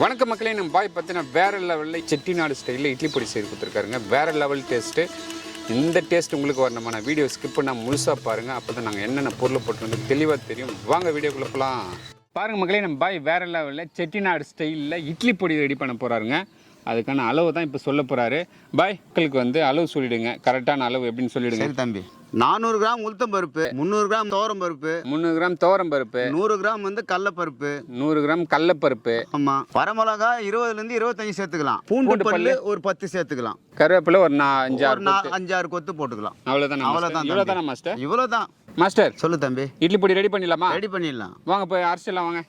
வணக்க மக்களே, நம்ம பாய் பார்த்தீங்கன்னா வேறு லெவலில் செட்டிநாடு ஸ்டைலில் இட்லி பொடி செய்து கொடுத்துருக்காருங்க. வேறு லெவல் டேஸ்ட்டு. இந்த டேஸ்ட் உங்களுக்கு வரணுமான வீடியோ ஸ்கிப் பண்ணால் முழுசாக பாருங்கள். அப்போ தான் நாங்கள் என்னென்ன பொருளை போட்டு தெளிவாக தெரியும். வாங்க வீடியோக்குள்ளே போகலாம். பாருங்கள் மக்களே, நம்ம பாய் வேறு லெவலில் செட்டிநாடு ஸ்டைலில் இட்லி பொடி ரெடி பண்ண போகிறாருங்க. அதுக்கான அளவு தான் இப்போ சொல்ல போகிறாரு. பாய் மக்களுக்கு வந்து அளவு சொல்லிவிடுங்க, கரெக்டான அளவு எப்படின்னு சொல்லிவிடுங்க. சரி தம்பி, 400 கிராம் உளுத்தம் பருப்பு, 300 கிராம் துவரம் பருப்பு, 300 கிராம் துவரம் பருப்பு, 100 கிராம் வந்து கடலப்பருப்பு, 100 கிராம் கடலப்பருப்பு. ஆமாம், வரமிளகா 20லேருந்து 25 சேர்த்துக்கலாம். பூண்டு பல்லு ஒரு 10 சேர்த்துக்கலாம். கருவேப்பிலை ஒரு 5-6 கொத்து போட்டுக்கலாம். அவ்வளோதான். இவ்வளோதானா மாஸ்டர்? இவ்வளோதான் மாஸ்டர். சொல்லு தம்பி. இட்லி பொடி ரெடி பண்ணிடலாமா? ரெடி பண்ணிடலாம். வாங்க போய் அரைச்சிடலாம். வாங்க.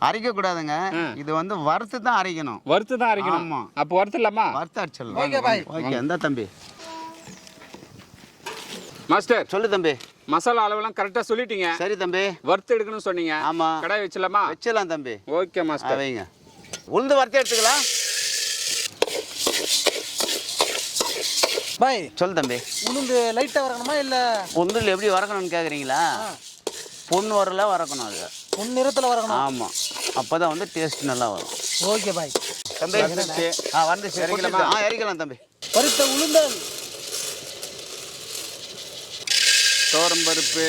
அரைக்க கூடாதுங்க, இது வந்து வறுத்து தான் அரைக்கணும். வறுத்து தான் அரைக்கணும். ஆமா, அப்போ வறுத்துடலாமா? வறுத்து அரைச்சிடலாம். Okay bye. ஓகே, எந்த தம்பி மாஸ்டர். சொல்லு தம்பி. மசாலா அளவெல்லாம் கரெக்டாக சொல்லிட்டீங்க. சரி தம்பி. வறுத்து எடுக்கணும்னு சொன்னீங்க. ஆமா, கடாய் வச்சிடலாமா? வச்சிடலாம் தம்பி. ஓகே மாஸ்டர், வைங்க. உளுந்து வறுத்து எடுத்துக்கலாம். பாய் சொல்லு தம்பி. உளுந்து லைட்டாக வறக்கணுமா இல்லை உளுந்து எப்படி வறக்கணும்னு கேட்குறீங்களா? பொன் வரல வறக்கணும். அது பொன் நிறத்தில் வறக்கணும். ஆமாம், அப்போ தான் வந்து டேஸ்ட் நல்லா வரும். Okay bye. தம்பி வந்துச்சு. இறக்கலாம் தம்பி. பருத்த உளுந்தல், துவரம் பருப்பு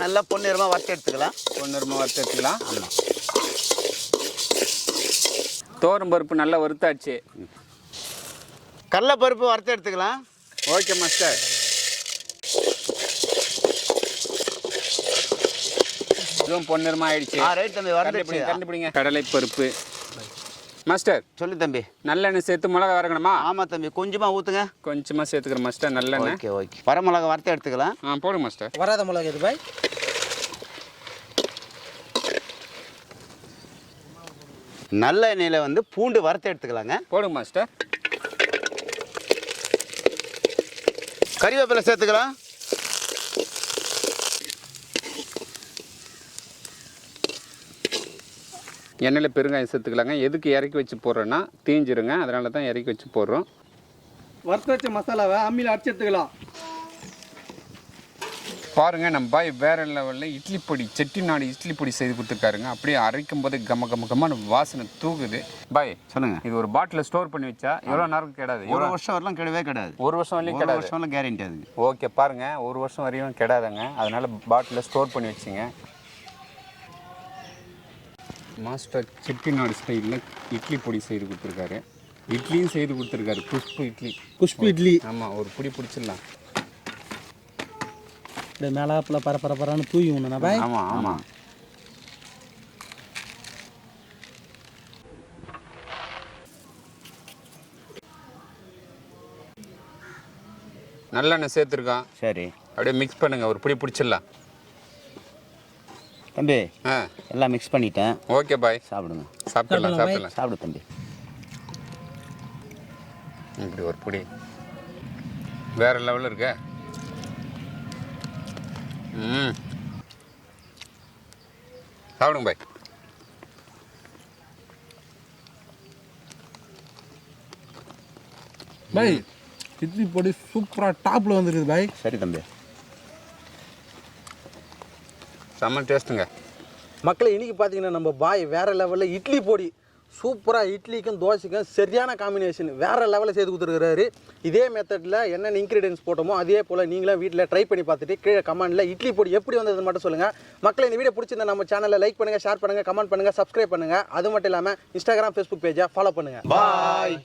நல்லா பொன்னிறமாக வறுத்து எடுத்துக்கலாம். பொன்னிறமாக வறுத்து எடுத்துக்கலாம். ஆமாம், துவரம் பருப்பு நல்லா வறுத்தாச்சு. கடலைப்பருப்பு வறுத்து எடுத்துக்கலாம். Okay master. இதுவும் பொன்னிறமாக ஆயிடுச்சு. ரைட் தம்பி, வறுத்து கண்டுபிடிங்க. கடலைப்பருப்பு மாஸ்டர். சொல்லு தம்பி. நல்லெண்ணெய் சேர்த்து மிளகா வறுக்கணுமா? ஆமாம் தம்பி, கொஞ்சமாக ஊற்றுங்க. கொஞ்சமாக சேர்த்துக்கிறேன் மாஸ்டர் நல்லெண்ணெய். Okay okay. வரமிளகா வறுத்து எடுத்துக்கலாம். போடுங்க மாஸ்டர். வராத மிளகா இது பாய். நல்ல எண்ணெயில் வந்து பூண்டு வறுத்து எடுத்துக்கலாங்க. போடுங்க மாஸ்டர். கறிவேப்பிலை சேர்த்துக்கலாம். எண்ணெயில் பெருங்காயம் சேர்த்துக்கலாங்க. எதுக்கு இறக்கி வச்சு போடுறோன்னா தீஞ்சிருங்க, அதனால தான் இறக்கி வச்சு போடுறோம். வறுத்து வச்ச மசாலாவை அம்மியில் அரைச்சி எடுத்துக்கலாம். பாருங்கள், நம்ம பாய் வேறு லெவலில் இட்லி பொடி, செட்டிநாடு இட்லி பொடி செய்து கொடுத்துருக்காருங்க. அப்படியே அரைக்கும் போது கம்ம வாசனை தூக்குது. பாய் சொல்லுங்கள். இது ஒரு பாட்டில் ஸ்டோர் பண்ணி வச்சா எவ்வளோ நேரம் கிடையாது? ஒரு வருஷம் வரலாம் கெடவே கிடையாது. ஒரு வருஷம் வரையும் கிடையாது. வருஷம் கேரண்டி அதுங்க. ஓகே, பாருங்கள், ஒரு வருஷம் வரையும் கெடாதுங்க. அதனால் பாட்டில் ஸ்டோர் பண்ணி வச்சுங்க. மாஸ்டர் செட்டிநாடு ஸ்டைலில் இட்லி பொடி செய்து கொடுத்துருக்காரு. இட்லியும் செய்து கொடுத்துருக்காரு. குஷ்பு இட்லி. ஆமாம், ஒரு பொடி பிடிச்சிடலாம். இந்த மேலாப்பில் பரப்பரன்னு தூவி ஒன்றுண்ணா பாய். ஆமாம் ஆமாம். நல்லெண்ணெய் சேர்த்துருக்கான். சரி, அப்படியே மிக்ஸ் பண்ணுங்கள். ஒரு பொடி பிடிச்சிடலாம் தம்பி. எல்லாம் மிக்ஸ் பண்ணிட்டேன். ஓகே பாய், சாப்பிடுங்க. சாப்பிடலாம். சாப்பிடு தம்பி. இப்படி ஒரு பொடி வேறு லெவலில் இருக்க. சாப்பிடுங்க பாய். பாய் இட்லி பொடி சூப்பராக டாப்பில் வந்துருக்குது பாய். சரி தம்பி, செம்ம டேஸ்ட்டுங்க. மக்களை இன்றைக்கி பார்த்தீங்கன்னா நம்ம பாய் வேறு லெவலில் இட்லி பொடி சூப்பராக இட்லிக்கும் தோசைக்கும் சரியான காம்பினேஷன் வேறு லெவலில் செய்து கொடுத்துருக்காரு. இதே மெத்தடில் என்னென்ன இன்க்ரீடியன்ஸ் போட்டோமோ அதே போல் நீங்களும் வீட்டில் ட்ரை பண்ணி பார்த்துட்டு கீழே கமெண்டில் இட்லி பொடி எப்படி வந்ததுன்னு மட்டும் சொல்லுங்கள். மக்களை இந்த வீடியோ பிடிச்சிருந்தா நம்ம சேனலில் லைக் பண்ணுங்கள், ஷேர் பண்ணுங்கள், கமெண்ட் பண்ணுங்கள், சப்ஸ்கிரைப் பண்ணுங்கள். அது மட்டும் இல்லாமல் இன்ஸ்டாகிராம், ஃபேஸ்புக் பேஜை ஃபாலோ பண்ணுங்கள். பாய்.